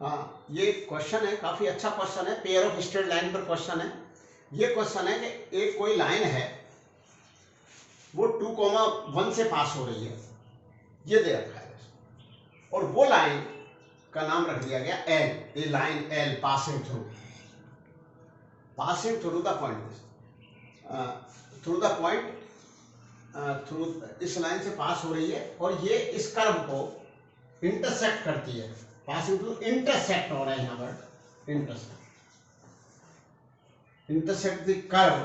हाँ, ये क्वेश्चन है, काफी अच्छा क्वेश्चन है, पेयर ऑफ स्ट्रेट लाइन पर क्वेश्चन है। ये क्वेश्चन है कि एक कोई लाइन है, वो 2,1 से पास हो रही है, ये दे रखा है, और वो लाइन का नाम रख दिया गया L. A line L passing through the point, through इस लाइन से पास हो रही है, और ये इस कर्व को इंटरसेक्ट करती है। पासिंग थ्रू इंटरसेक्ट हो रहा है यहाँ पर, intersect the curve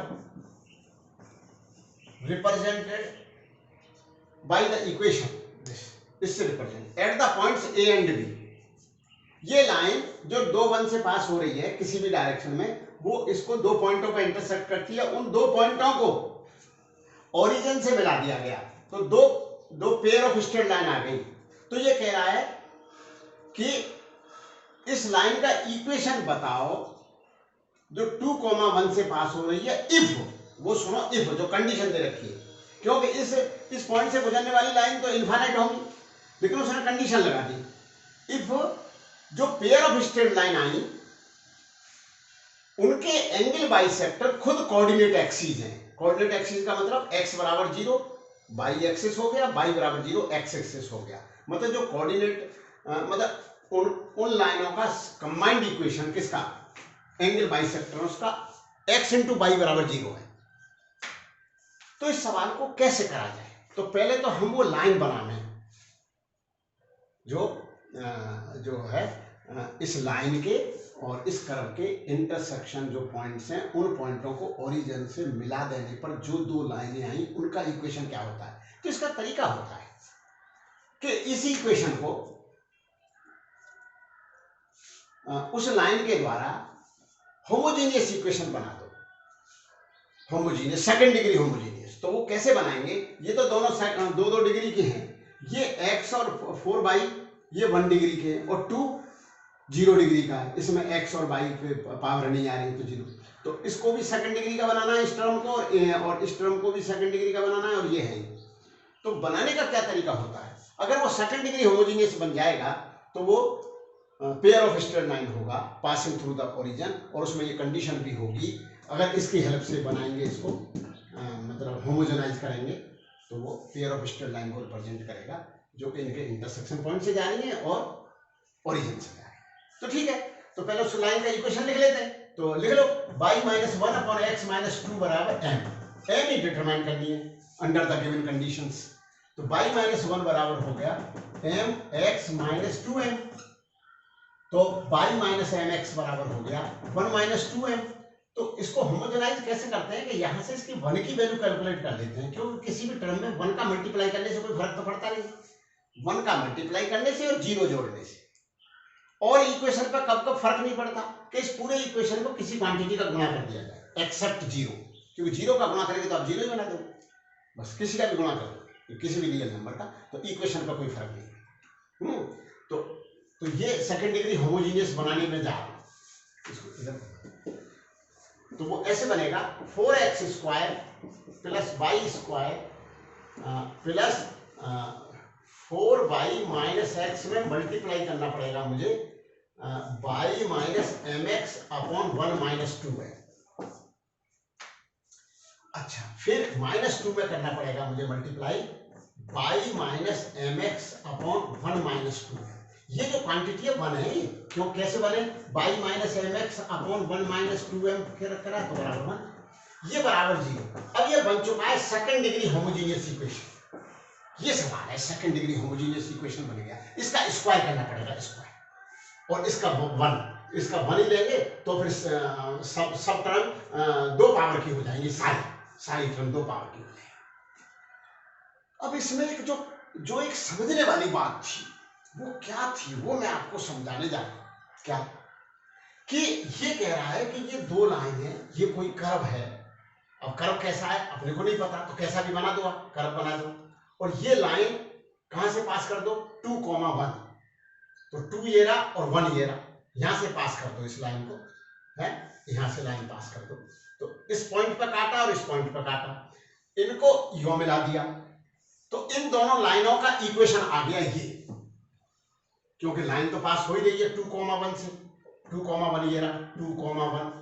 represented by the equation, इससे represent at the points A and B. ये लाइन जो 2,1 से पास हो रही है किसी भी डायरेक्शन में, वो इसको दो पॉइंटों पर इंटरसेक्ट करती है। उन दो पॉइंटों को ओरिजिन से मिला दिया गया, तो दो पेयर ऑफ स्ट्रेट लाइन आ गई। तो ये कह रहा है कि इस लाइन का इक्वेशन बताओ जो 2,1 से पास हो रही है, इफ, वो सुनो, इफ जो कंडीशन दे रखी है, क्योंकि इस पॉइंट से गुजरने वाली लाइन तो इनफाइनाइट होगी, लेकिन उसने कंडीशन लगा दी। इफ जो पेयर ऑफ स्ट्रेट लाइन आई, उनके एंगल बाइसेक्टर खुद कोऑर्डिनेट एक्सिस हैं। कोऑर्डिनेट एक्सिस का मतलब x बराबर 0 बाई एक्सिस हो गया, y बराबर 0 एक्स एक्सिस हो गया। मतलब जो कोऑर्डिनेट मतलब उन लाइनों का कंबाइंड इक्वेशन किसका, एंगल बाइसेक्टर, उसका x इंटू वाई बराबर 0 है। तो इस सवाल को कैसे करा जाए? तो पहले तो हम वो लाइन बनाने जो है इस लाइन के और इस कर्व के इंटरसेक्शन जो पॉइंट्स हैं, उन पॉइंटों को ओरिजिन से मिला देने पर जो दो लाइनें आई, उनका इक्वेशन क्या होता है। तो इसका तरीका होता है कि इस इक्वेशन को उस लाइन के द्वारा होमोजेनियस इक्वेशन बना दो, होमोजेनियस, सेकंड डिग्री होमोजेनियस। तो वो कैसे बनाएंगे? ये तो दोनों दो डिग्री के हैं, ये x और 4y ये 1 डिग्री के हैं, और 2 0 डिग्री का है। इसमें x और y पे पावर नहीं आ रही तो 0। तो इसको भी सेकंड डिग्री का बनाना है, इस टर्म को, और इस टर्म को भी सेकंड डिग्री का बनाना है, और ये है। तो बनाने का क्या तरीका होता है? अगर वो सेकंड डिग्री होमोजेनियस बन जाएगा तो वो पेयर ऑफ स्ट्रेट लाइन होगा पासिंग थ्रू द ओरिजिन, और उसमें ये कंडीशन भी होगी। अगर इसकी हेल्प से बनाएंगे इसको, मतलब होमोजेनाइज करेंगे, तो वो पेयर ऑफ स्ट्रेट लाइन को रिप्रेजेंट करेगा, जो कि इनके इंटरसेक्शन पॉइंट से जा रही है और ओरिजिन से जा रही है। तो ठीक है, तो पहले उस लाइन का इक्वेशन लिख लेते हैं। तो लिख लो y - 1 अपॉन x - 2 बराबर m। m ही डिटरमाइन करनी है अंडर द गिवन कंडीशंस। तो y - 1 बराबर हो गया mx - 2m। तो y - mx बराबर हो गया 1 - 2m। तो इसको होमोजेनाइज कैसे करते हैं कि यहां से इसकी 1 की वैल्यू कैलकुलेट कर लेते हैं, क्योंकि किसी भी टर्म में 1 का मल्टीप्लाई करने से कोई फर्क तो पड़ता नहीं। 1 का मल्टीप्लाई करने से और 0 जोड़ने से, और इक्वेशन पर कब कब फर्क नहीं पड़ता कि इस पूरे इक्वेशन को किसी क्वांटिटी का गुणा कर दिया जाए एक्सेप्ट 0, क्योंकि 0 का गुणा करेंगे तो आप 0 ही बना दो, बस किसी का भी गुणा कर दो, किसी भी रियल नंबर का, तो इक्वेशन का कोई फर्क नहीं। तो ये सेकंड डिग्री होमोजेनियस बनाने में जा रहा हूं इसको इधर। तो वो ऐसे बनेगा 4x² plus y² plus 4y - x में मल्टीप्लाई करना पड़ेगा मुझे y - mx अपॉन 1 - 2 है। अच्छा, फिर -2 में करना पड़ेगा मुझे मल्टीप्लाई y - mx अपॉन 1 - 2 है। ये जो क्वांटिटी है 1 है, क्यों कैसे बने? y - mx अपॉन 1 - 2m करा तो बराबर 1, ये बराबर 0। अब ये बन चुका है सेकंड डिग्री होमोजेनियस इक्वेशन। ये सवाल है, सेकंड डिग्री होमोजेनियस इक्वेशन बन गया। इसका स्क्वायर करना पड़ेगा, स्क्वायर, और इसका 1 ही लेंगे तो फिर सब टर्म 2 पावर की हो जाएंगी, सारी टर्म 2 पावर की हो जाएंगी। अब इसमें एक जो एक समझने वाली बात थी, वो क्या थी, वो मैं आपको समझाने जा रहा हूं। क्या कि ये कह रहा है कि ये दो लाइन है, ये कोई कर्व है। अब कर्व कैसा है अपने को नहीं पता, तो कैसा भी बना दो, आप कर्व बना दो, और ये लाइन कहां से पास कर दो? 2,1। तो 2 ये रहा और 1 ये रहा, यहां से पास कर दो इस लाइन को, है, यहां से लाइन पास कर दो। तो इस पॉइंट पर काटा और इस पॉइंट पर काटा, इनको यो मिला दिया, तो इन दोनों लाइनों का इक्वेशन आ गया ये। क्योंकि लाइन तो पास हो ही रही है 2,1 से। 2,1 ये रहा, 2,1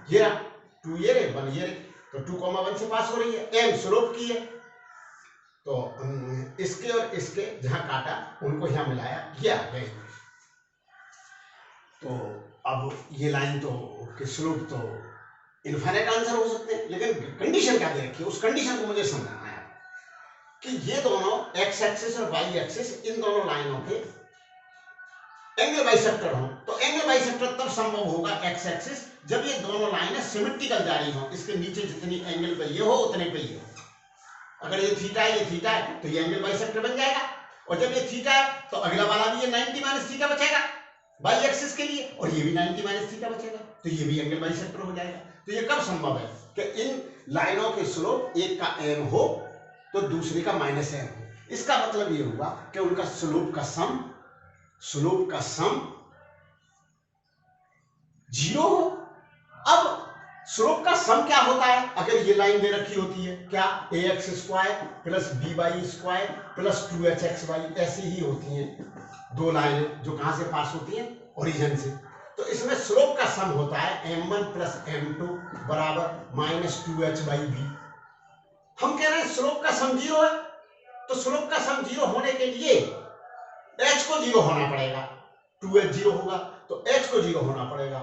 ये रहा, 2 ये रहे 1 ये रहे, तो 2,1 से पास हो रही है। m स्लोप की है, तो इसके और इसके जहां काटा उनको यहां मिलाया, ये आ गए। तो अब ये लाइन तो के स्लोप तो इनफाइनाइट आंसर हो सकते हैं, लेकिन कंडीशन क्या दे रखी है, उस कंडीशन को मुझे समझाना है कि ये दोनों एक्स एक्सिस और वाई एक्सिस, इन दोनों लाइनों के एंगल बाइसेक्टर हो। तो एंगल बाइसेक्टर तब संभव होगा एक्स एक्सिस जब ये दोनों लाइनें सिमेट्रिकल जा रही हो, इसके नीचे जितनी एंगल पे ये हो उतने पे ये हो। अगर ये थीटा है, ये थीटा है, तो ये एंगल बाइसेक्टर बन जाएगा। और जब ये थीटा है तो अगला वाला भी ये 90 माइनस थीटा बचेगा वाई एक्सिस के लिए, और ये भी 90 माइनस थीटा बचेगा, तो ये भी एंगल बाइसेक्टर हो जाएगा। तो ये कब संभव है कि इन लाइनों के स्लोप एक का m हो तो दूसरे का -m हो। इसका मतलब ये हुआ कि उनका स्लोप का सम 0 हो। अब स्लोप का सम क्या होता है, अगर ये लाइन दे रखी होती है, क्या ax² plus by² plus 2hxy, ऐसी ही होती हैं दो लाइनें जो कहां से पास होती हैं, ओरिजिन से। तो इसमें स्लोप का सम होता है m1 प्लस m2 बराबर -2h/b। हम कह रहे हैं स्लोप का सम 0 है, तो स्लोप का सम 0 होने के लिए h को 0 होना पड़ेगा। 2h 0 होगा तो h को 0 होना पड़ेगा,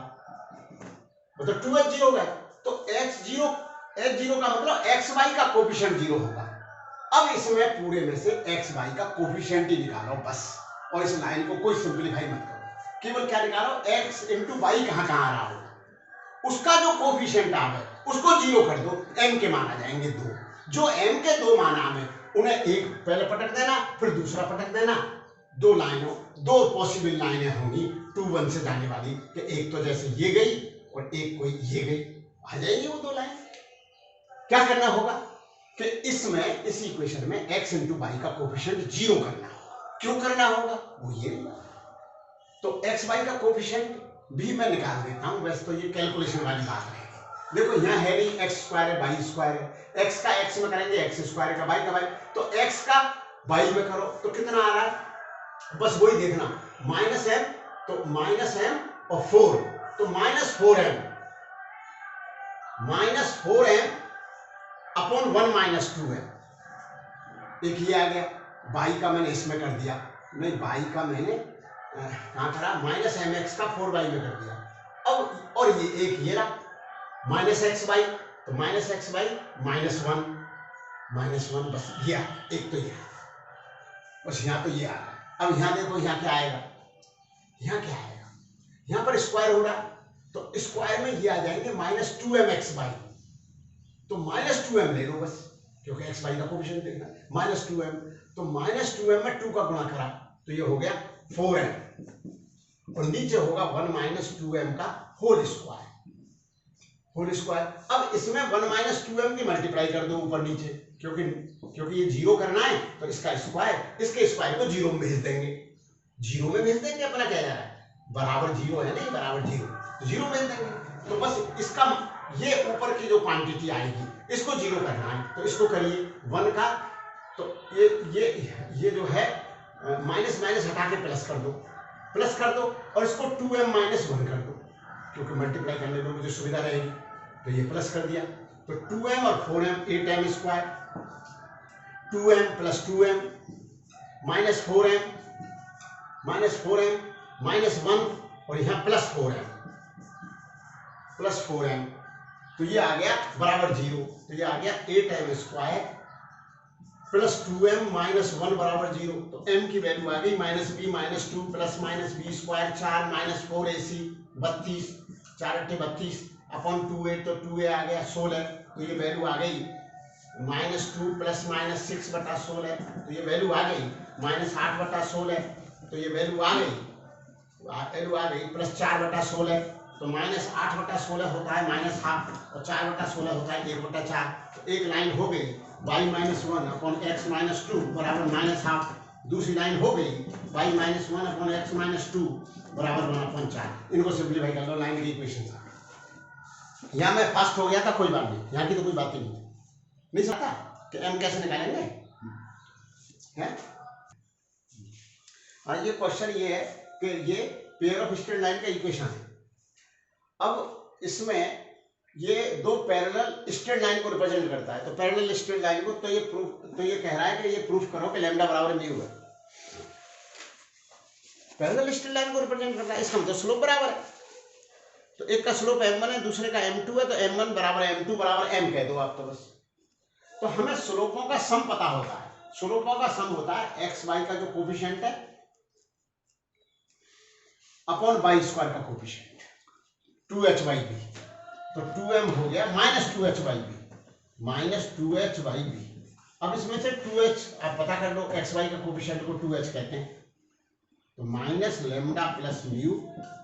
मतलब 2h 0 होगा तो h 0 का मतलब xy का कोफिशिएंट 0 होगा। अब इसमें पूरे में से xy का कोफिशिएंट ही निकालो बस, और इस लाइन को कोई सिंपलीफाई मत करो, केवल क्या निकालो x इंटू वाई कहां कहां आ रहा होगा, उसका जो कोफिशिएंट आ है उसको 0 कर दो, m के मान आ जाएंगे 2। जो m के 2 मान आ उन्हें एक पहले पटक देना, फिर दूसरा पटक देना। दो पॉसिबल लाइनें होंगी 2 1 से जाने वाली, कि एक तो जैसे ये गई और एक कोई ये गई, आ जाएगी वो दो लाइन। क्या करना होगा कि इसमें इस इक्वेशन में x इंटू वाई का कोफिशिएंट 0 करना होगा। क्यों करना होगा वो ये, तो एक्स वाई का कोफिशिएंट भी मैं निकाल देता हूं, वैसे तो ये कैलकुलेशन वाली बात है। देखो यहाँ है नहीं, x² है y² है, x का x में करेंगे x² का y का y, तो x का y में करो तो कितना आ रहा है, बस वही देखना, -m, तो -m और 4, तो -4m अपॉन 1 -2m, एक ये आ गया। y का मैंने इसमें कर दिया, नहीं y का मैंने कहां करा, -mx का 4y में कर दिया। अब और ये एक ये रहा -xy, तो -xy -1, बस ये एक तो ये, बस यहाँ तो ये आ रहा है। अब यहाँ देखो यहाँ क्या आएगा, यहाँ क्या आएगा, यहाँ पर स्क्वायर हो रहा है, तो स्क्वायर में ये आ जाएंगे -2mxy, तो -2m ले लो बस, क्योंकि xy का कोफिशिएंट देखना, -2m, तो -2m में 2 का गुणा करा तो ये हो गया 4m, और नीचे होगा 1 - 2m का होल स्क्वायर। अब इसमें 1 - 2m की मल्टीप्लाई कर दो ऊपर नीचे, क्योंकि ये 0 करना है, तो इसका स्क्वायर, इसके स्क्वायर को 0 में भेज देंगे, 0 में भेज देंगे। अपना क्या जा रहा है, बराबर 0 है, नहीं बराबर 0, तो 0 भेज देंगे। तो बस इसका ये ऊपर की जो क्वांटिटी आएगी इसको 0 करना है, तो इसको करिए 1 का, तो ये जो है माइनस हटा के प्लस कर दो, और इसको 2m - 1 कर दो, क्योंकि मल्टीप्लाई करने में मुझे सुविधा रहेगी, तो ये प्लस कर दिया, तो 2m और 4m 8m², 2m plus 2m -4m -1, और यहाँ प्लस 4m, तो ये आ गया बराबर 0, तो ये आ गया 8m² प्लस 2m - 1 बराबर 0, तो m की वैल्यू आ गई -b - 2 plus -b² 4 - 4ac 32, 4 × 32 upon 2a, तो 2a आ गया 16, तो ये वैल्यू आ गई -2 प्लस -6/16, तो ये वैल्यू आ गई -8/16, तो ये वैल्यू आ गई प्लस 4/16, तो -8/16 होता है -1/2, और 4/16 होता है 1/4, तो एक लाइन हो गई y - 1 अपॉन x - 2 बराबर -1/2, दूसरी लाइन हो गई y - 1 अपॉन x - 2 बराबर 1/4। इनको सिंपलीफाई कर लो, लाइन की इक्वेशन। यहाँ मैं फास्ट हो गया था, कोई बात नहीं, यहाँ की तो कोई बात ही नहीं सकता कि m कैसे निकालेंगे, है? हाँ, ये क्वेश्चन ये है कि ये पेयर ऑफ स्ट्रेट लाइन का इक्वेशन है। अब इसमें ये दो पैरेलल स्ट्रेट लाइन को रिप्रेजेंट करता है, तो पैरेलल स्ट्रेट लाइन को, तो ये कह रहा है कि ये प्रूफ करो कि लैम्डा बराबर म्यू है। पैरेलल स्ट्रेट लाइन को रिप्रेजेंट करता है, इसका मतलब स्लोप बराबर है। तो एक का स्लोप m1 है, दूसरे का m2 है, तो m1 बराबर m2 बराबर m कह दो आप तो बस। तो हमें स्लोपों का सम पता होता है। स्लोपों का सम होता है एक्स वाई का जो कोफिशिएंट है अपॉन वाई स्क्वायर का कोफिशिएंट 2h/b। तो 2m हो गया -2h/b। अब इसमें से 2h आप पता कर लो, एक्स वाई का कोफिशिएंट को 2h कहते हैं, तो minus lambda plus mu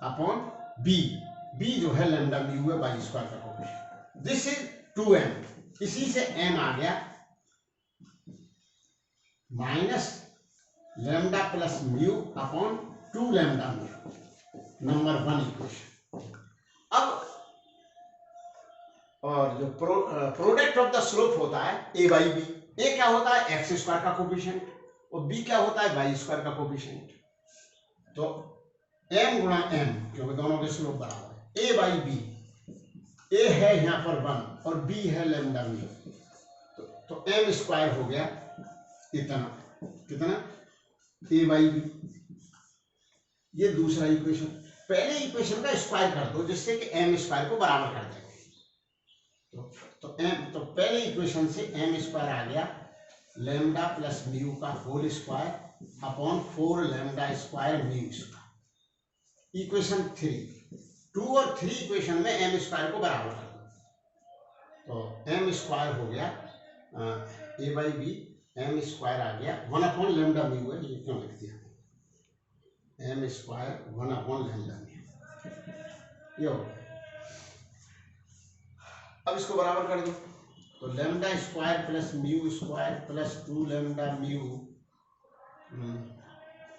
upon B जो है लेमडा म्यू है वाई स्क्वायर का कोफिशिएंट। दिस इज 2m, इसी से m आ गया minus lambda plus mu upon 2 lambda mu, number 1 equation. अब और जो प्रोडक्ट ऑफ द स्लोप होता है a/b, a क्या होता है एक्स स्क्वायर का कोफिशिएंट और b क्या होता है वाई स्क्वायर का कोफिशिएंट। तो m गुणा m, क्योंकि दोनों के स्लोप बराबर है, a/b, a है यहां पर 1 और b है लेमडा म्यू, तो m स्क्वायर हो गया इतना, कितना a/b। ये दूसरा इक्वेशन, पहले इक्वेशन का स्क्वायर कर दो जिससे कि m स्क्वायर को बराबर कर देंगे। तो पहले इक्वेशन से m स्क्वायर आ गया लेमडा प्लस म्यू का whole square upon 4 lambda square mu square. Equation 3, 2 और 3 इक्वेशन में m स्क्वायर को बराबर कर दो, तो m स्क्वायर हो गया a/b, m स्क्वायर आ गया 1 अपॉन लेमडा म्यू है, ये क्यों लिख दिया, m square 1 upon lambda mu, ये हो। अब इसको बराबर कर दो, तो lambda square plus mu square plus 2 lambda mu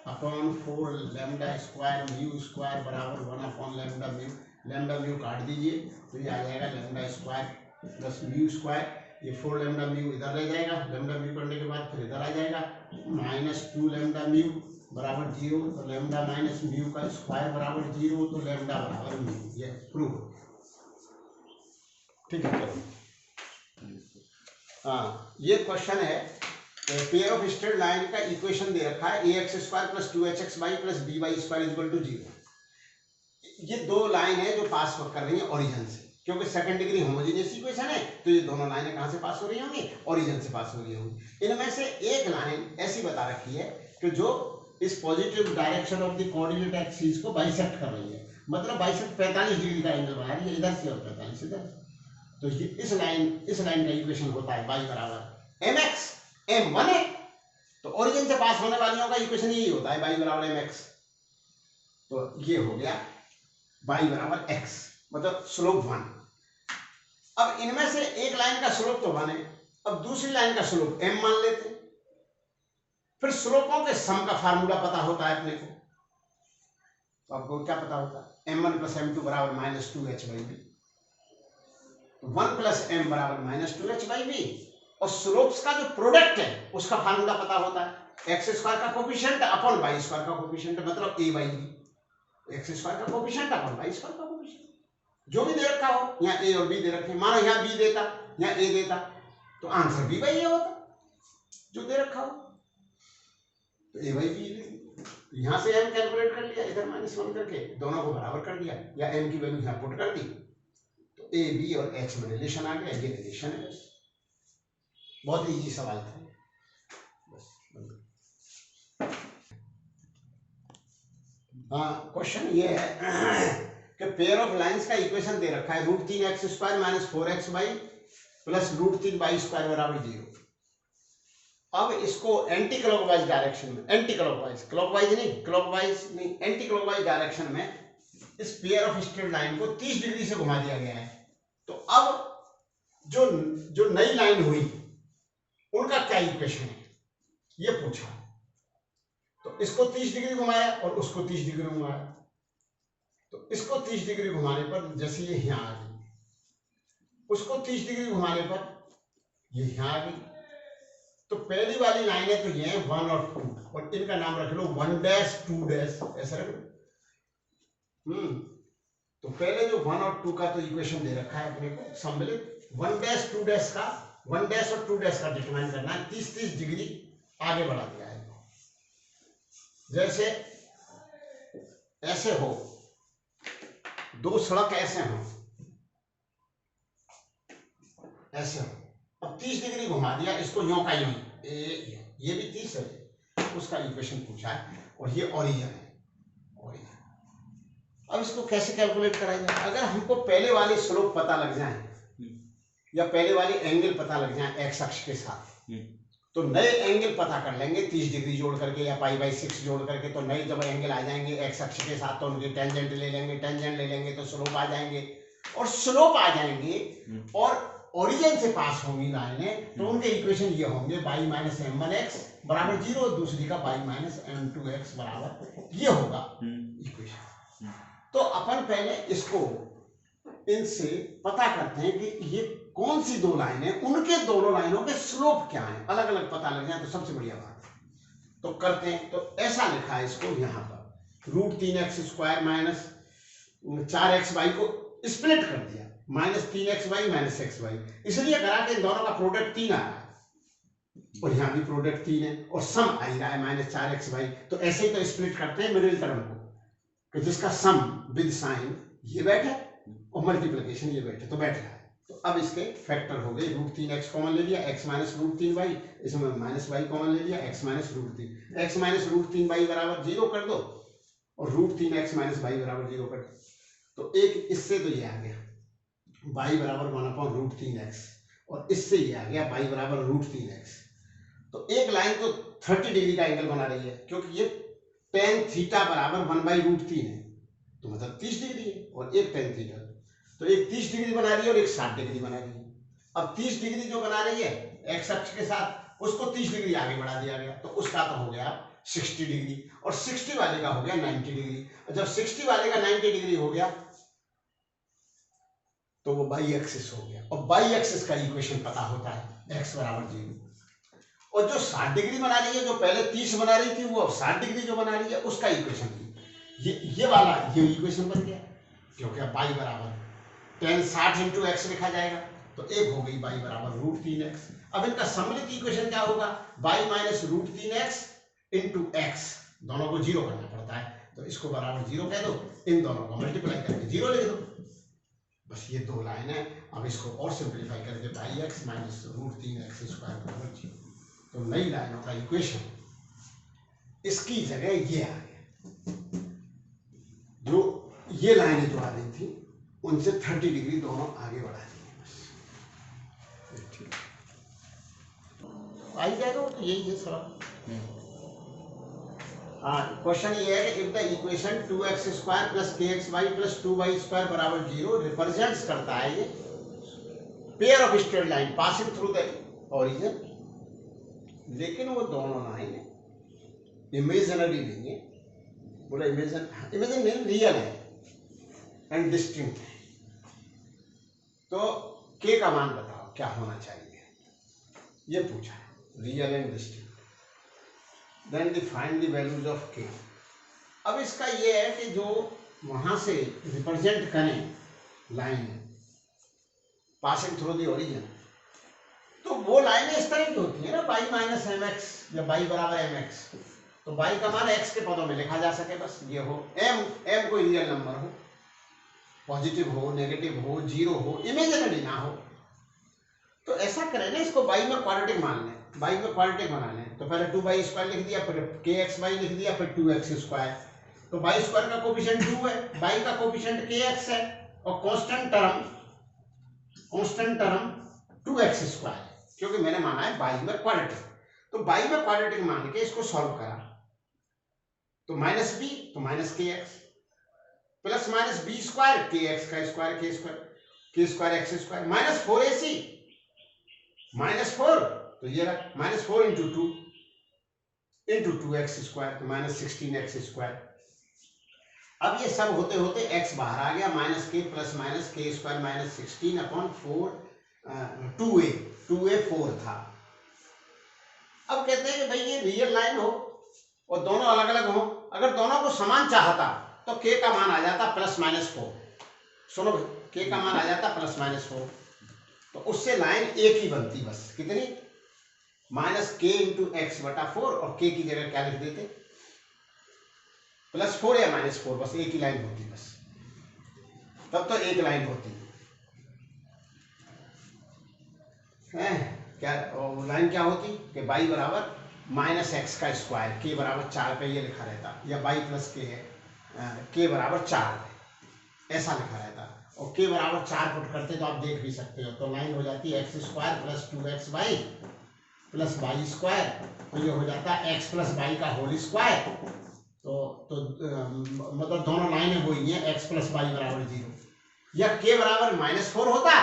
upon 4 lambda square mu square बराबर 1 upon lambda mu. Lambda mu काट दीजिए तो ये आ जाएगा lambda square plus mu square, ये 4 लेमडा म्यू इधर रह जाएगा, लेमडा म्यू करने के बाद फिर इधर आ जाएगा माइनस 2 लेमडा म्यू बराबर 0, तो लेमडा माइनस म्यू का स्क्वायर बराबर 0, तो लेमडा बराबर म्यू, ये प्रूव। ठीक है, चलो। हाँ, ये क्वेश्चन है, पेयर ऑफ स्ट्रेट लाइन का इक्वेशन दे रखा है ax square plus 2hxy plus by square equal to 0। ये दो लाइन है जो पास कर रही है ओरिजिन से, क्योंकि सेकंड डिग्री होमोजेनियस इक्वेशन है, तो ये दोनों लाइनें कहां से पास हो रही होंगी, ओरिजिन से पास हो रही होंगी। इनमें से एक लाइन ऐसी बता रखी है कि जो इस positive direction of the coordinate axis को बाइसेक्ट कर रही है, मतलब बाइसेक्ट 45 डिग्री का एंगल बना रही है, इधर से और 45 इधर। तो इस लाइन का इक्वेशन होता है y बराबर mx, m1 है, तो ओरिजिन से पास होने वालियों का इक्वेशन यही होता है y बराबर mx। तो ये हो गया y बराबर x, मतलब स्लोप 1। अब इनमें से एक लाइन का स्लोप तो 1 है, अब दूसरी लाइन का स्लोप m मान लेते हैं। फिर स्लोपों के सम का फार्मूला पता होता है अपने को, तो आपको क्या पता होता है, m1 प्लस m2 बराबर माइनस 2h/b, 1 प्लस m बराबर माइनस 2h/b। और स्लोप्स का जो प्रोडक्ट है उसका फार्मूला पता होता है, एक्स स्क्वायर का कोफिशिएंट अपॉन वाई स्क्वायर का कोफिशिएंट, मतलब a/b, एक्स स्क्वायर का कोफिशिएंट अपॉन वाई स्क्वायर का कोफिशिएंट, जो भी दे रखा हो, यहाँ a और b दे रखे, मानो यहाँ b देता, यहाँ a देता, तो आंसर b/a होता, जो दे रखा हो, तो a/b। यहाँ से m कैलकुलेट कर लिया, इधर -1 करके दोनों को बराबर कर दिया, या m की वैल्यू यहाँ पुट कर दी, तो a b और h में रिलेशन आ गया, ये रिलेशन है। बस बहुत इजी सवाल था, बस। हाँ, क्वेश्चन ये है कि पेयर ऑफ लाइंस का इक्वेशन दे रखा है √3x² minus 4xy plus √3y square बराबर 0। अब इसको एंटी क्लॉकवाइज डायरेक्शन में, एंटी क्लॉकवाइज, क्लॉकवाइज नहीं, एंटी क्लॉकवाइज डायरेक्शन में इस पेयर ऑफ स्ट्रेट लाइन को 30 डिग्री से घुमा दिया गया है। तो अब जो नई लाइन हुई उनका क्या इक्वेशन है ये पूछा, तो इसको 30 डिग्री घुमाया और उसको 30 डिग्री घुमाया, तो इसको 30 डिग्री घुमाने पर जैसे ये यहां आ गई, उसको 30 डिग्री घुमाने पर ये यहां आ गई, तो पहली वाली लाइन है तो ये है 1 और 2 और इनका नाम रख लो 1 डैश 2 डैश ऐसा रख लो। तो पहले जो 1 और 2 का तो इक्वेशन दे रखा है अपने को सम्मिलित 1 डैश 2 डैश का 1 डैश और 2 डैश का डिटरमाइन करना है 30-30 डिग्री आगे बढ़ा दिया है। जैसे ऐसे हो दो सड़क ऐसे हो ऐसे हो अब 30 डिग्री घुमा दिया इसको यूं का यूं ये भी 30 है उसका इक्वेशन पूछा है और ये ओरिजिन है ओरिजिन। अब इसको कैसे कैलकुलेट करा जाए? अगर हमको पहले वाले स्लोप पता लग जाए या पहले वाले एंगल पता लग जाए एक्स अक्ष के साथ तो नए एंगल पता कर लेंगे 30 डिग्री जोड़ करके या π/6 जोड़ करके। तो नए जब एंगल आ जाएंगे एक्स अक्ष के साथ तो उनके टेंजेंट ले लेंगे, टेंजेंट ले लेंगे तो स्लोप आ जाएंगे और स्लोप आ जाएंगे और ओरिजिन से पास होंगी लाइनें तो उनके इक्वेशन ये होंगे y-m1x बराबर 0 दूसरी का y-m2x बराबर ये होगा इक्वेशन। तो अपन पहले इसको इनसे पता करते हैं कि ये कौन सी दो लाइन है, उनके दोनों लाइनों के स्लोप क्या है, अलग अलग पता लग जाए तो सबसे बढ़िया बात है। तो करते हैं। तो ऐसा लिखा है इसको यहाँ पर √3x² माइनस 4xy को स्प्लिट कर दिया -3xy -xy इसलिए करा कि इन दोनों का प्रोडक्ट 3 आ रहा है और यहाँ भी प्रोडक्ट 3 है और सम आ रहा है -4xy। तो ऐसे ही तो स्प्लिट करते हैं मिडिल टर्म को कि जिसका सम विद साइन ये बैठे और मल्टीप्लिकेशन ये बैठे तो बैठ रहा है। तो अब इसके फैक्टर हो गए √3x कॉमन ले लिया x -√3y इसमें -y कॉमन ले लिया x -√3 x -√3y बराबर 0 कर दो और √3x -y बराबर 0 कर दो। तो एक इससे तो ये आ गया y बराबर 1/√3x और इससे ये आ गया y बराबर √3x। तो एक लाइन तो 30 डिग्री का एंगल बना रही है क्योंकि ये tan थीटा बराबर 1/√3 है तो मतलब 30 डिग्री है और एक tan थीटा तो एक 30 डिग्री बना रही है और एक 60 डिग्री बना रही है। अब 30 डिग्री जो बना रही है एक्स अक्ष के साथ उसको 30 डिग्री आगे बढ़ा दिया गया तो उसका तो हो गया 60 डिग्री और 60 वाले का हो गया 90 डिग्री। जब 60 वाले का 90 डिग्री हो गया तो वो बाई एक्सिस हो गया और बाई एक्सिस का इक्वेशन पता होता है x बराबर 0 और जो 60 डिग्री बना रही है जो पहले 30 बना रही थी वो अब 60 डिग्री जो बना रही है उसका इक्वेशन ये वाला ये इक्वेशन बन गया क्योंकि अब y बराबर tan 60 × x लिखा जाएगा तो एक हो गई y बराबर √3x। अब इनका सम्मिलित इक्वेशन क्या होगा y -√3x × x दोनों को 0 करना पड़ता है तो इसको बराबर 0 कह दो इन दोनों को मल्टीप्लाई करके 0 लिख दो बस ये दो लाइन है। अब इसको और सिंप्लीफाई करके y(x -√3x² बराबर 0 तो नई लाइनों का इक्वेशन इसकी जगह ये आ गया। जो ये लाइनें जो आ रही थी उनसे 30 डिग्री दोनों आगे बढ़ा दिए बस ठीक आई जाएगा तो यही है सवाल। हाँ क्वेश्चन ये है कि if the equation 2x² + kxy + 2y² बराबर 0 रिप्रेजेंट्स करता है ये pair of straight line passing through the origin लेकिन वो दोनों लाइन इमेजिनरी नहीं है बोला इमेजिन नहीं रियल है एंड डिस्टिंक्ट है। तो k का मान बताओ क्या होना चाहिए ये पूछा है real and distinct then define the values of k। अब इसका ये है कि जो वहां से रिप्रेजेंट करें line passing through the origin तो वो लाइनें इस तरह की होती है ना y -mx या y बराबर mx तो y का मान x के पदों में लिखा जा सके बस ये हो m कोई रियल नंबर हो पॉजिटिव हो नेगेटिव हो 0 हो इमेजिनरी ना हो। तो ऐसा करें ना इसको y में क्वाड्रेटिक मान लें y में क्वाड्रेटिक बना लें तो पहले 2y² लिख दिया फिर kxy लिख दिया फिर 2x² तो y² का कोफिशिएंट 2 है y का कोफिशिएंट kx है और कांस्टेंट टर्म 2x² क्योंकि मैंने माना है y में क्वाड्रेटिक तो y में क्वाड्रेटिक मान के इसको सॉल्व करा तो -b तो -kx प्लस -b² kx का स्क्वायर k² x² -4ac -4 तो ये रहा -4 × 2 × 2x² तो -16x²। अब ये सब होते होते x बाहर आ गया -k प्लस -k² -16/4 2a 4 था अब कहते हैं कि भाई ये रियल लाइन हो और दोनों अलग अलग हो, अगर दोनों को समान चाहता तो के का मान आ जाता +-4। सुनो भाई, के का मान आ जाता +-4, तो उससे लाइन एक ही बनती, बस कितनी, -k × x/4, और k की जगह क्या लिख देते, +4 या -4, बस एक ही लाइन होती, बस तब तो एक लाइन होती है। क्या लाइन क्या होती कि y बराबर -x², k बराबर 4 पे ये लिखा रहता, या y + k है, k बराबर 4 है, ऐसा लिखा रहता, और k बराबर 4 पुट करते तो आप देख भी सकते हो, तो लाइन हो जाती है x² + 2xy + y², तो ये हो जाता है x + y का होल स्क्वायर। तो मतलब दोनों लाइनें वही हैं, x + y = 0, या k बराबर -4 होता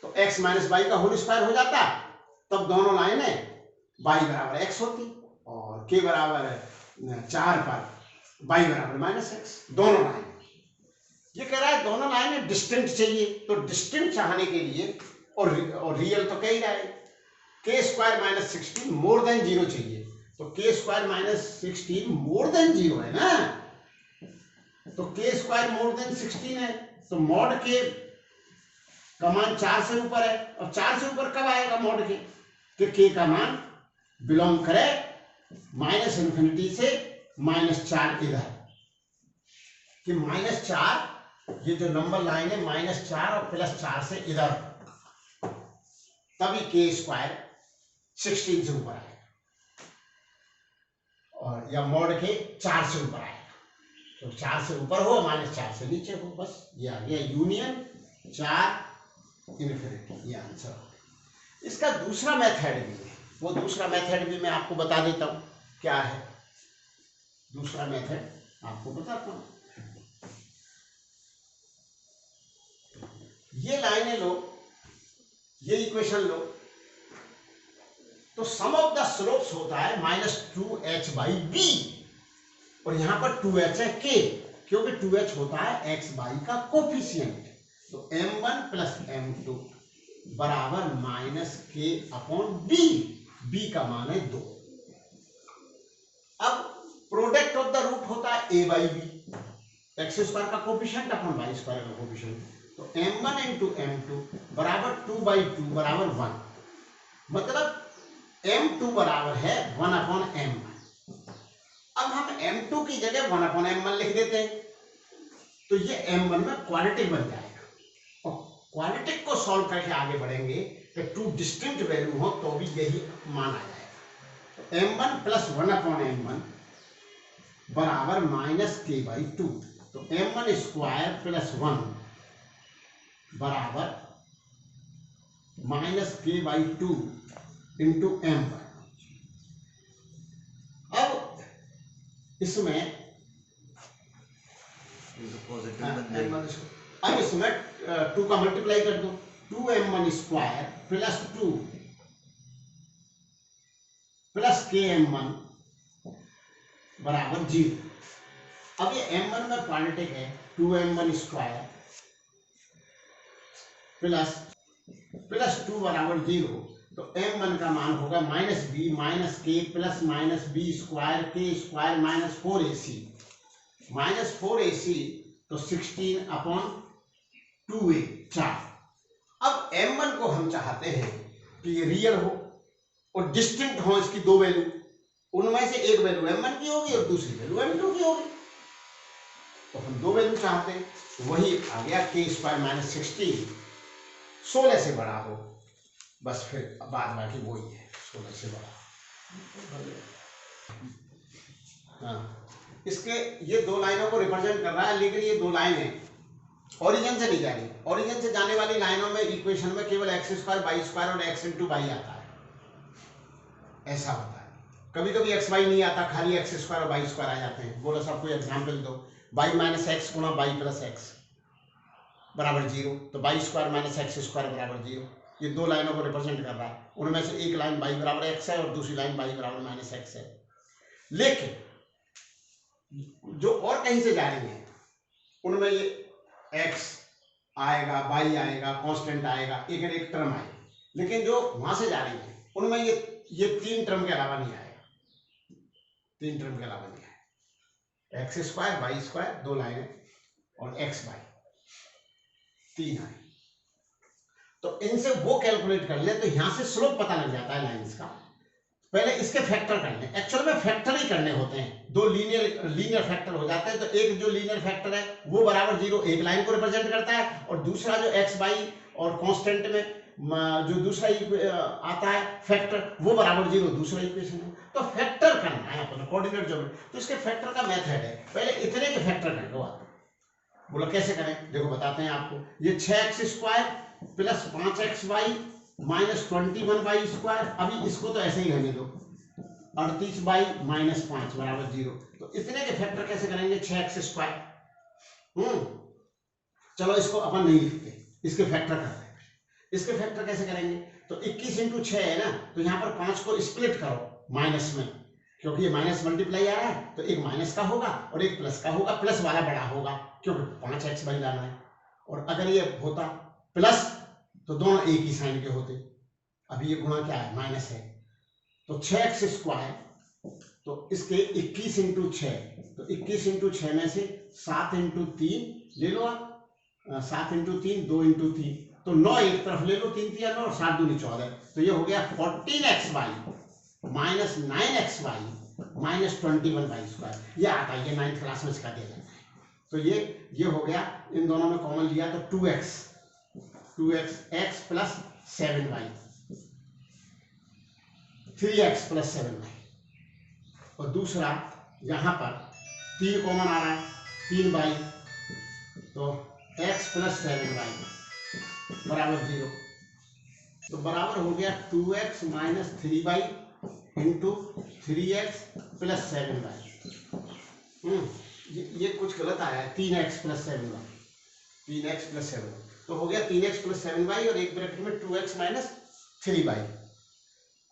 तो x - y का होल स्क्वायर हो जाता, तब दोनों लाइनें y बराबर x होती, और k बराबर 4 पर y बराबर -x, दोनों लाइन। ये कह रहा है दोनों लाइनें डिस्टिंक्ट चाहिए, तो डिस्टिंक्ट चाहने के लिए, और रियल तो कह ही रहा है, k² - 16 मोर देन 0 चाहिए, तो k² - 16 मोर देन 0 है ना, तो k² मोर देन 16 है, तो मॉड k का मान 4 से ऊपर है, और 4 से ऊपर कब आएगा मॉड k, कि k का मान बिलोंग करे -∞ से -4 इधर, कि -4, ये जो नंबर लाइन है -4 और +4 से इधर, तभी k² 16 से ऊपर आएगा, और या मॉड के 4 से ऊपर आएगा, तो 4 से ऊपर हो, -4 से नीचे हो, बस ये आ गया यूनियन 4 ∞, ये आंसर हो। इसका दूसरा मेथड भी है, वो दूसरा मेथड भी मैं आपको बता देता हूं क्या है, दूसरा मेथड आपको बताता हूं। ये लाइनें लो, ये इक्वेशन लो, तो सम ऑफ द स्लोप्स होता है -2h/b, और यहां पर 2h है k, क्योंकि 2h होता है x/y का कोफिशिएंट, तो m1 + m2 बराबर -k/b, b का मान है 2। अब प्रोडक्ट ऑफ द रूट होता है a/b, x² का कोफिशिएंट अपन y² का कोफिशिएंट, तो m1 × m2 बराबर 2/2 बराबर 1, मतलब m2 बराबर है 1/m1। अब हम m2 की जगह 1/m1 लिख देते हैं, तो ये m1 में क्वाड्रेटिक बन जाएगा, और क्वाड्रेटिक को सॉल्व करके आगे बढ़ेंगे कि 2 डिस्टिंक्ट वैल्यू हो तो भी यही मान आ जाएगा, तो m1 + 1/m1 बराबर -k/2, तो m1² + 1 बराबर -k/2 × m1। अब इसमें अब इसमें 2 का मल्टीप्लाई कर दो, 2m1² + 2 + km1 बराबर 0। अब ये m1 में क्वाड्रेटिक है, 2m1² + 2 बराबर 0, तो m1 का मान होगा -b - k + -b² k² -4ac, -4ac, तो 16/2a 4। अब m1 को हम चाहते हैं कि ये रियल हो और डिस्टिंक्ट हो, इसकी दो वैल्यू, उनमें से एक वैल्यू m1 की होगी और दूसरी वैल्यू m2 की होगी, तो हम दो वैल्यू चाहते हैं, वही आ गया k² - 16 16 से बड़ा हो, बस फिर बाद बाकी वही है 16 से बड़ा। हाँ, इसके ये दो लाइनों को रिप्रेजेंट कर रहा है, लेकिन ये दो लाइनें ओरिजिन से नहीं जा रही, ओरिजिन से जाने वाली लाइनों में इक्वेशन में केवल x² y² और x × y आता है, ऐसा होता है। कभी कभी x y नहीं आता, खाली x² और y² आ जाते हैं। बोलो सब कोई एग्जाम्पल दो, y - x × y + x बराबर 0, तो y² - x² बराबर 0, ये दो लाइनों को रिप्रेजेंट कर रहा है, उनमें से एक लाइन y बराबर x है और दूसरी लाइन y बराबर -x है। लेकिन जो और कहीं से जा रही है उनमें ये x आएगा, y आएगा, कांस्टेंट आएगा, एक टर्म आएगी, लेकिन जो वहां से जा रही है उनमें ये ये 3 टर्म के अलावा नहीं आएगा, 3 टर्म के अलावा नहीं आएगा। एक्स स्क्वायर वाई स्क्वायर 2 लाइनें और एक्स वाई 3 आए। तो इनसे वो कैलकुलेट कर ले तो यहां से स्लोप पता लग जाता है लाइंस का। पहले इसके फैक्टर करने, एक्चुअल में फैक्टर ही करने होते हैं, 2 लीनियर फैक्टर हो जाते हैं। तो एक जो लीनियर फैक्टर है वो बराबर 0 एक लाइन को रिप्रेजेंट करता है, और दूसरा जो एक्स वाई और कांस्टेंट में जो दूसरा आता है फैक्टर वो बराबर 0 दूसरा इक्वेशन है। तो फैक्टर करना है अपना कोऑर्डिनेट जो, तो इसके फैक्टर का मेथड है, पहले इतने के फैक्टर कर लो आप। बोलो कैसे करें, देखो बताते हैं आपको। ये 6x square plus 5x Y minus 21 Y square, अभी इसको तो ऐसे ही रहने दो, 38 वाई माइनस 5 बराबर 0। तो इतने के फैक्टर कैसे करेंगे, 6x स्क्वायर। चलो इसको अपन नहीं लिखते, इसके फैक्टर करते हैं। इसके फैक्टर कैसे करेंगे, तो 21 इंटू 6 है ना, तो यहाँ पर 5 को स्प्लिट करो माइनस में, क्योंकि ये माइनस मल्टीप्लाई आ रहा है तो एक माइनस का होगा और एक प्लस का होगा, प्लस वाला बड़ा होगा क्योंकि 5x बन जाना है। और अगर ये होता प्लस तो दोनों एक ही साइन के होते, अभी ये गुणा क्या है, माइनस है। तो 6x स्क्वायर, तो इसके 21 इंटू 6, तो 21 इंटू 6 में से 7 इंटू 3 ले लो आप, 7 इंटू 3 2 इंटू 3, तो 9 एक तरफ ले लो, 3 3 9 और 7 दूनी 14, तो ये हो गया 14x Y minus 9x Y minus 21 Y square. ये आता है, ये 9th क्लास में इसका दिया जाता है। तो ये हो गया, इन दोनों में कॉमन लिया तो 2x x plus 7y 3x plus 7y, और दूसरा यहां पर 3 कॉमन आ रहा है 3y, तो x प्लस 7y बराबर 0। तो बराबर हो गया 2x minus 3y into 3x plus 7y। ये कुछ गलत आया है, 3x plus 7y, 3x plus 7y, तो हो गया 3x प्लस 7y और एक ब्रैकेट में 2x माइनस 3y।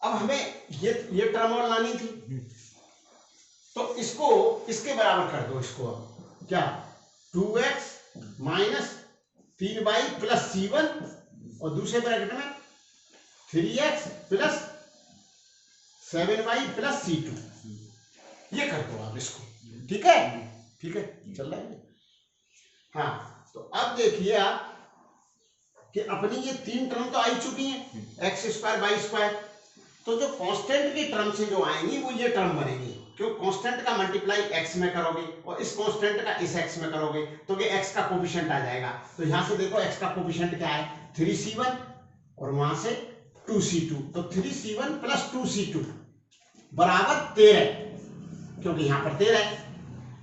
अब हमें ये टर्म और लानी थी, तो इसको इसके बराबर कर दो, इसको अब क्या 2x minus 3y plus c1 और दूसरे ब्रैकेट में 3x plus 7y plus c2, ये कर दो आप इसको। ठीक है, ठीक है, चल रहा है। हाँ, तो अब देखिए आप कि अपनी ये 3 टर्म तो आ ही चुकी हैं, एक्स स्क्वायर वाई स्क्वायर। तो जो कांस्टेंट की टर्म से जो आएंगी वो ये टर्म बनेगी, क्यों कांस्टेंट का मल्टीप्लाई x में करोगे और इस कांस्टेंट का इस x में करोगे तो ये x का कोफिशिएंट आ जाएगा। तो यहां से देखो x का कोफिशिएंट क्या है, 3c1 और वहां से 2c2, तो 3c1 प्लस 2c2 बराबर 13, क्योंकि यहां पर 13 है।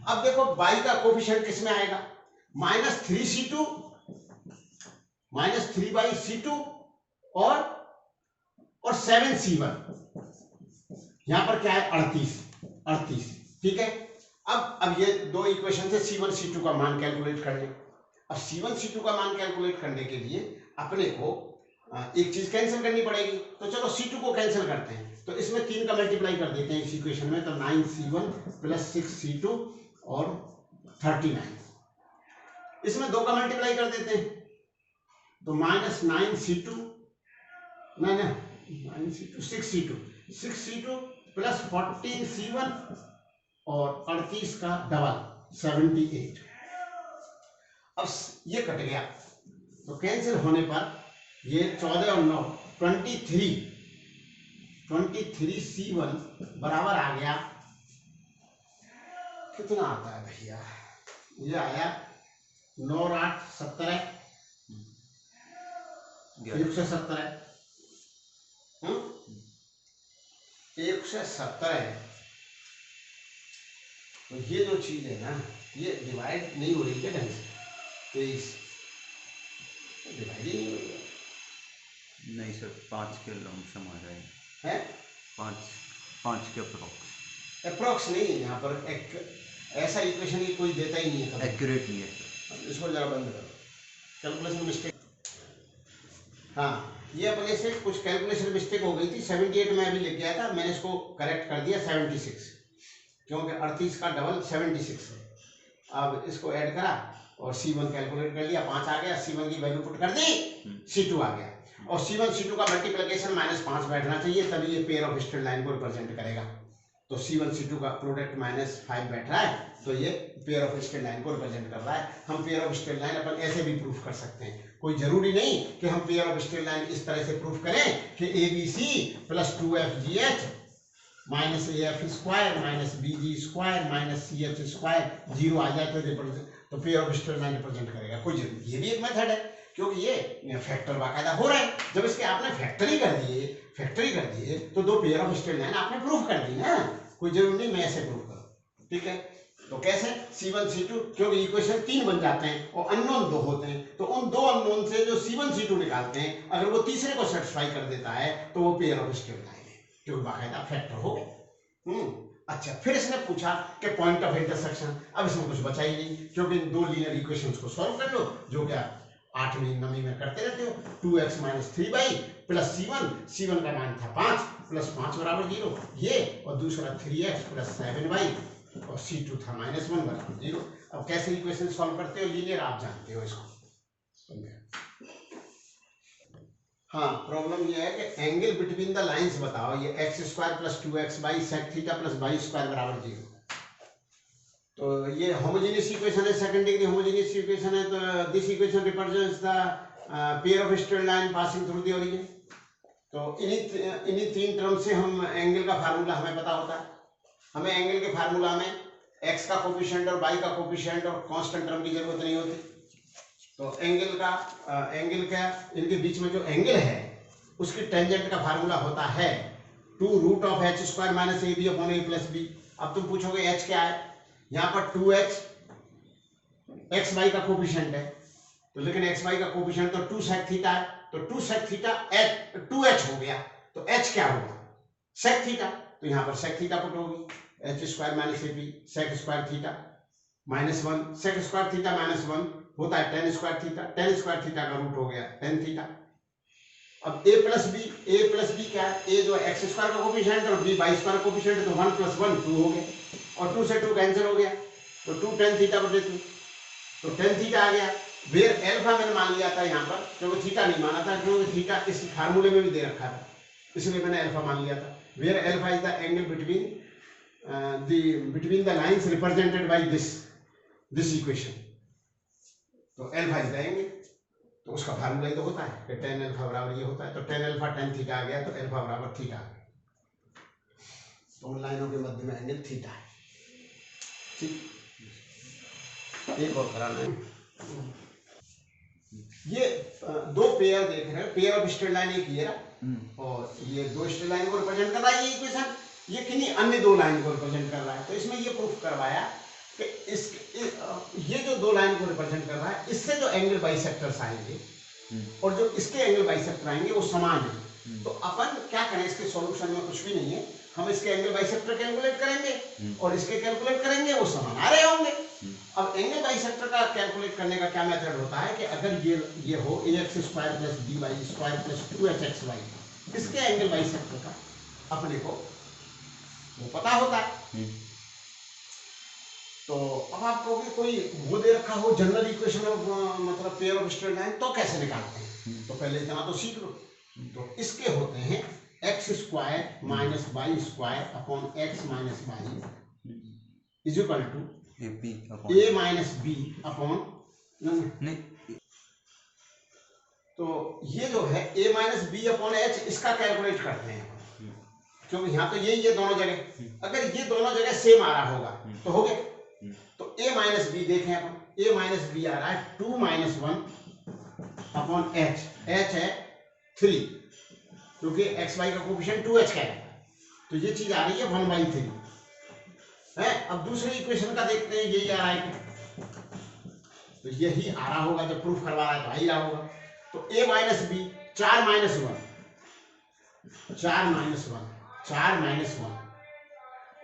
अब देखो y का कोफिशिएंट किसमें आएगा, माइनस 3c2 माइनस 3/c2 और 7c1, यहां पर क्या है 38। ठीक है, अब ये दो इक्वेशन से c1 c2 का मान कैलकुलेट कर ले। अब c1 c2 का मान कैलकुलेट करने के लिए अपने को एक चीज कैंसिल करनी पड़ेगी, तो चलो c2 को कैंसिल करते हैं, तो इसमें 3 का मल्टीप्लाई कर देते हैं इस इक्वेशन में, तो 9c1 प्लस 6c2 और 39। इसमें 2 का मल्टीप्लाई कर देते हैं, तो minus 9c2 6c2 plus 14c1 और 38 का डबल 78। अब ये कट गया, तो कैंसिल होने पर ये 14 और 9 23c1 बराबर आ गया, कितना आता है भैया, ये आया 9 और 8 17, 117, 117। तो ये जो चीज है ना, ये डिवाइड नहीं हो रही है ढंग से, 23 डिवाइड ही नहीं हो रही नहीं सर, 5 के लमसम आ रहा है, 5 के अप्रोक्स नहीं है यहाँ पर, एक ऐसा इक्वेशन ही कोई देता ही नहीं है, एक्यूरेट नहीं है सर। इसको जरा बंद करो, कैलकुलेशन मिस्टेक। हाँ, ये अपने से कुछ कैलकुलेशन मिस्टेक हो गई थी, 78 में अभी लेके आया था, मैंने इसको करेक्ट कर दिया 76, क्योंकि 38 का डबल 76 है। अब इसको ऐड करा और C1 कैलकुलेट कर लिया, 5 आ गया, C1 की वैल्यू पुट कर दी, C2 आ गया। और C1 C2 का मल्टीप्लिकेशन -5 बैठना चाहिए, तभी ये पेयर ऑफ स्ट्रेट लाइन को रिप्रेजेंट करेगा। तो C1 C2 का प्रोडक्ट -5 बैठ रहा है, तो ये पेयर ऑफ स्ट्रेट लाइन को रिप्रेजेंट कर रहा है। हम पेयर ऑफ स्ट्रेट लाइन अपन ऐसे भी प्रूफ कर सकते हैं, कोई जरूरी नहीं कि हम पेयर ऑफ स्ट्रेट लाइन इस तरह से प्रूफ करें कि ABC + 2FGH minus AF square minus BG square minus CH square 0 आ जाए तो pair of straight line represent करेगा, कोई जरूरी, ये भी एक मेथड है, क्योंकि ये फैक्टर बाकायदा हो रहा है। जब इसके आपने फैक्टरी कर दिए तो दो पेयर ऑफ स्ट्रेट लाइन आपने प्रूफ कर दी ना, कोई जरूरी नहीं मैं ऐसे प्रूफ करूं, ठीक है। तो कैसे C1 C2, क्योंकि इक्वेशन 3 बन जाते हैं और अननोन 2 होते हैं, तो उन दो अननोन से जो C1 C2 निकालते हैं, अगर वो तीसरे को सेटिस्फाई कर देता है तो वो पेयर ऑफ स्ट्रेट लाइन है, क्योंकि बाकायदा फैक्टर हो गए। अच्छा, फिर इसने पूछा कि पॉइंट ऑफ इंटरसेक्शन। अब इसमें कुछ बचा ही नहीं, क्योंकि इन दो लीनियर इक्वेशंस को सॉल्व कर लो, जो क्या 8वीं 9वीं में करते रहते हो। 2x - 3y प्लस C1 का मान था 5 + 5 = 0 ये, और दूसरा 3x + 7y और C2 था -1 = 0। अब कैसे इक्वेशन सॉल्व करते हो लीनियर, आप जानते हो इसको। हाँ, प्रॉब्लम ये है कि एंगल बिटवीन द लाइंस बताओ, ये x² + 2xy sec θ + y² = 0। तो ये होमोजेनियस इक्वेशन है, सेकंड डिग्री होमोजेनियस इक्वेशन है, तो this equation represents the pair of straight line passing through the origin. तो इन्हीं 3 टर्म से हम एंगल का फार्मूला हमें पता होता है। हमें एंगल के फार्मूला में x का कोफिशिएंट और y का कोफिशिएंट और कांस्टेंट टर्म की जरूरत नहीं होती। तो एंगल का इनके बीच में जो एंगल है उसकी टेंजेंट का फार्मूला होता है 2√h² - AB/a + b। अब तुम पूछोगे h क्या है, यहाँ पर 2h xy का कोफिशिएंट है, तो लेकिन xy का कोफिशिएंट तो 2 sec θ है, तो 2 sec θ 2h हो गया, तो h क्या होगा sec θ, तो यहाँ पर sec θ पुट होगी, h² - AB sec² θ -1 sec² θ -1 होता है tan² θ का रूट हो गया tan θ। अब a + b क्या है, a जो x² का कोफिशिएंट और b y² का कोफिशिएंट, तो 1 + 1 2 हो गया, और 2 से 2 कैंसिल हो गया, तो 2 tan θ/2, तो tan θ आ गया। वेयर अल्फा मैंने मान लिया था यहाँ पर, क्योंकि थीटा नहीं माना था, क्योंकि थीटा इस फार्मूले में भी दे रखा था, इसलिए मैंने अल्फा मान लिया था। Where alpha is the angle between the lines represented by this equation, तो अल्फा इज द एंगल, तो उसका फार्मूला ही तो होता है कि tan अल्फा बराबर ये होता है, तो tan अल्फा tan थीटा आ गया, तो अल्फा बराबर थीटा आ गया, तो उन लाइनों के मध्य में एंगल थीटा है। ठीक, एक और कराना है। ये दो पेयर देख रहे हैं, पेयर ऑफ स्ट्रेट लाइन एक ये रहा, और ये दो स्ट्रेट लाइन को रिप्रेजेंट कर रहा है ये इक्वेशन, ये किन्हीं अन्य दो लाइन को रिप्रेजेंट कर रहा है। तो इसमें ये प्रूफ करवाया कि ये जो दो लाइन को रिप्रेजेंट कर रहा है, इससे जो एंगल बाइसेक्टर्स आएंगे और जो इसके एंगल बाइसेक्टर आएंगे वो समान है। तो अपन क्या करें, इसके सॉल्यूशन में कुछ भी नहीं है, हम इसके एंगल बाइसेक्टर कैलकुलेट करेंगे और इसके कैलकुलेट करेंगे, वो समान आ रहे होंगे। अब एंगल बाइसेक्टर का कैलकुलेट करने का क्या मेथड होता है कि अगर ये हो ax² + by² + 2hxy, इसके एंगल बाइसेक्टर का अपने को वो पता होता है। तो अब आपको कोई वो दे रखा हो जनरल इक्वेशन ऑफ मतलब पेयर ऑफ स्ट्रेट लाइन, तो कैसे निकालते हैं, तो पहले इतना तो सीख लो। तो इसके होते हैं x² - y² / x - y = a - b तो ये जो है a - b/h, इसका कैलकुलेट करते हैं, क्योंकि यहाँ तो यही है दोनों जगह, अगर ये दोनों जगह सेम आ रहा होगा तो हो गया। तो a - b देखें अपन, a - b आ रहा है 2 - 1/h, h है 3, क्योंकि xy का कोफिशिएंट 2h का है, तो ये चीज आ रही है 1/3 है। अब दूसरे इक्वेशन का देखते हैं, यही आ रहा है, तो यही आ रहा होगा, जब प्रूफ करवा रहा है तो आ ही रहा होगा। तो a - b 4 - 1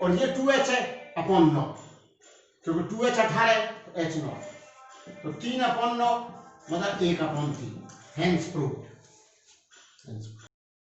और ये 2h है अपॉन 9, क्योंकि 2h 18 है तो h 9, तो 3/9 मतलब 1/3, हेंस प्रूव्ड।